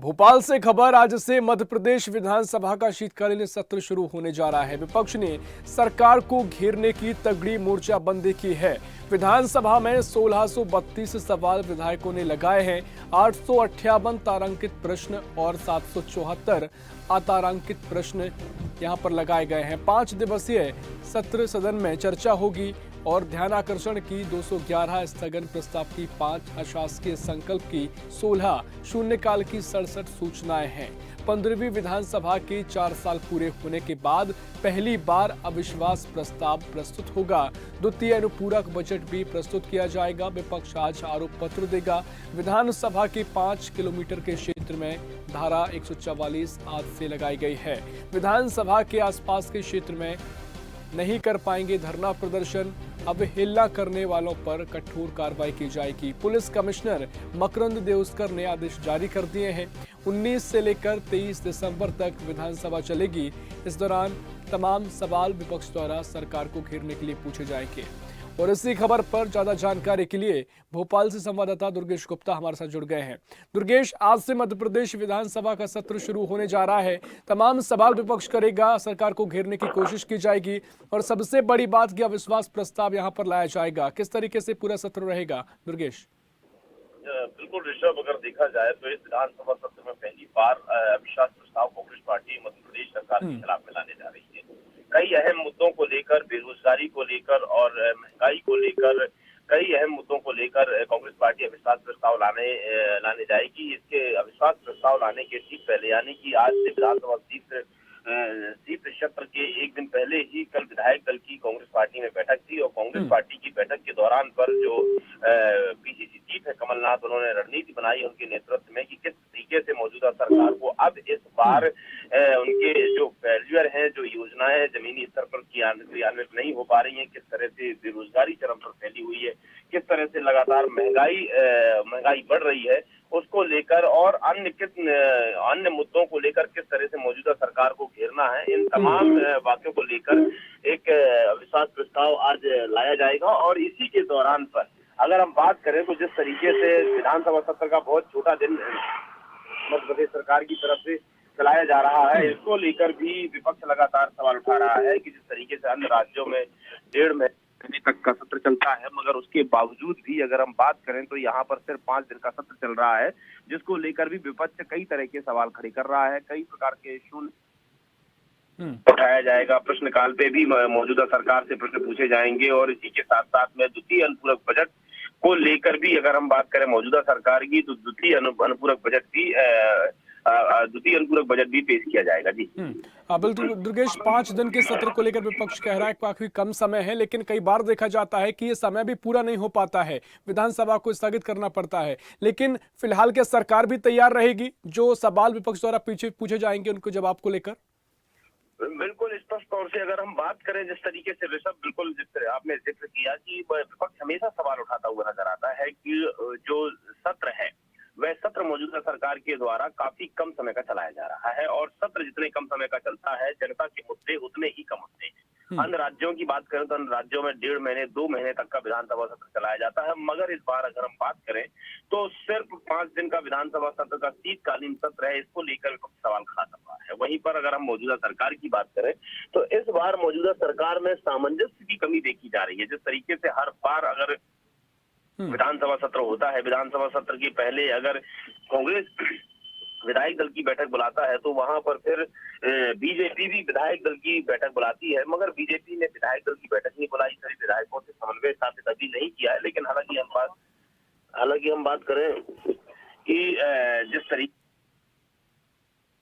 भोपाल से खबर। आज से मध्य प्रदेश विधानसभा का शीतकालीन सत्र शुरू होने जा रहा है। विपक्ष ने सरकार को घेरने की तगड़ी मोर्चाबंदी की है। विधानसभा में 1632 सवाल विधायकों ने लगाए हैं। 858 तारांकित प्रश्न और 774 अतारांकित प्रश्न यहां पर लगाए गए हैं। 5 दिवसीय सत्र सदन में चर्चा होगी और ध्यानाकर्षण की 211 स्थगन प्रस्ताव की 5 अशासकीय संकल्प की 16 शून्यकाल की 67 सूचनाएं हैं। 15वीं विधानसभा के 4 साल पूरे होने के बाद पहली बार अविश्वास प्रस्ताव प्रस्तुत होगा। द्वितीय अनुपूरक बजट भी प्रस्तुत किया जाएगा। विपक्ष आज आरोप पत्र देगा। विधानसभा के 5 किलोमीटर के क्षेत्र में धारा 144 आज से लगाई गई है। विधानसभा के आसपास के क्षेत्र में नहीं कर पाएंगे धरना प्रदर्शन। अवहेलना करने वालों पर कठोर कार्रवाई की जाएगी। पुलिस कमिश्नर मकरंद देउस्कर ने आदेश जारी कर दिए हैं। 19 से लेकर 23 दिसंबर तक विधानसभा चलेगी। इस दौरान तमाम सवाल विपक्ष द्वारा सरकार को घेरने के लिए पूछे जाएंगे। और इसी खबर पर ज्यादा जानकारी के लिए भोपाल से संवाददाता दुर्गेश गुप्ता हमारे साथ जुड़ गए हैं। दुर्गेश, आज से मध्य प्रदेश विधानसभा का सत्र शुरू होने जा रहा है। तमाम सवाल विपक्ष करेगा, सरकार को घेरने की कोशिश की जाएगी और सबसे बड़ी बात कि अविश्वास प्रस्ताव यहां पर लाया जाएगा। किस तरीके से पूरा सत्र रहेगा दुर्गेश? बिल्कुल ऋषभ, अगर देखा जाए तो इस विधानसभा सत्र में पहली बार अविश्वास प्रस्ताव कांग्रेस पार्टी मध्य प्रदेश सरकार के खिलाफ में लाने जा रही है। कई अहम मुद्दों को लेकर, बेरोजगारी को लेकर और महंगाई को लेकर, कई अहम मुद्दों को लेकर कांग्रेस पार्टी अविश्वास प्रस्ताव लाने जाएगी। इसके अविश्वास प्रस्ताव लाने के ठीक पहले, यानी कि आज से विधानसभा सीट सत्र के एक दिन पहले ही कल विधायक दल की कांग्रेस पार्टी में बैठक थी और कांग्रेस पार्टी की बैठक के दौरान पर जो पीसीसी चीफ है कमलनाथ, उन्होंने रणनीति बनाई उनके नेतृत्व में कि किस तरीके से मौजूदा सरकार को अब इस बार उनके जो फेल्यूर है, जो योजनाएं जमीनी स्तर पर क्रियान्वित नहीं हो पा रही है, किस तरह से बेरोजगारी चरम पर फैली हुई है, किस तरह से लगातार महंगाई बढ़ रही है, उसको लेकर और अन्य मुद्दों को लेकर किस तरह से मौजूदा सरकार को घेरना है, इन तमाम बातों को लेकर एक अविश्वास प्रस्ताव आज लाया जाएगा। और इसी के दौरान पर अगर हम बात करें तो जिस तरीके से विधानसभा सत्र का बहुत छोटा दिन मध्य प्रदेश सरकार की तरफ से चलाया जा रहा है, इसको लेकर भी विपक्ष लगातार सवाल उठा रहा है कि जिस तरीके से अन्य राज्यों में 1.5 महीने तक का सत्र चलता है, मगर उसके बावजूद भी अगर हम बात करें तो यहाँ पर सिर्फ 5 दिन का सत्र चल रहा है, जिसको लेकर भी विपक्ष कई तरह के सवाल खड़े कर रहा है। कई प्रकार के शून्य उठाया जाएगा। प्रश्नकाल पे भी मौजूदा सरकार से प्रश्न पूछे जाएंगे और इसी के साथ साथ में द्वितीय अनुपूरक बजट को लेकर भी अगर हम बात करें मौजूदा सरकार की, तो द्वितीय अनुपूरक बजट भी पेश किया जाएगा। जी बिल्कुल दुर्गेश, 5 दिन के सत्र को लेकर विपक्ष कह रहा है काफी कम समय है, लेकिन कई बार देखा जाता है कि ये समय भी पूरा नहीं हो पाता है, विधानसभा को स्थगित करना पड़ता है। लेकिन फिलहाल क्या सरकार भी तैयार रहेगी जो सवाल विपक्ष द्वारा पीछे पूछे जाएंगे उनको जवाब को लेकर? बिल्कुल स्पष्ट तौर से अगर हम बात करें जिस तरीके से ऋषभ, बिल्कुल जिस तरह आपने जिक्र किया कि विपक्ष हमेशा सवाल उठाता हुआ नजर आता है कि जो सत्र है वह सत्र मौजूदा सरकार के द्वारा काफी कम समय का चलाया जा रहा है और सत्र जितने कम समय का चलता है, जनता के मुद्दे उतने ही कम होते हैं। अन्य राज्यों की बात करें तो अन्य राज्यों में 1.5 महीने 2 महीने तक का विधानसभा सत्र चलाया जाता है, मगर इस बार अगर हम बात करें तो सिर्फ 5 दिन का विधानसभा सत्र का शीतकालीन सत्र है। इसको लेकर सवाल खड़ा कर रहा है। वहीं पर अगर हम मौजूदा सरकार की बात करें तो इस बार मौजूदा सरकार में सामंजस्य की कमी देखी जा रही है। जिस तरीके से हर बार अगर विधानसभा सत्र होता है, विधानसभा सत्र के पहले अगर कांग्रेस विधायक दल की बैठक बुलाता है तो वहां पर फिर बीजेपी भी विधायक दल की बैठक बुलाती है, मगर बीजेपी ने विधायक दल की बैठक नहीं बुलाई, सभी विधायकों से समन्वय स्थापित अभी नहीं किया है। लेकिन हालांकि हम बात करें कि जिस तरीके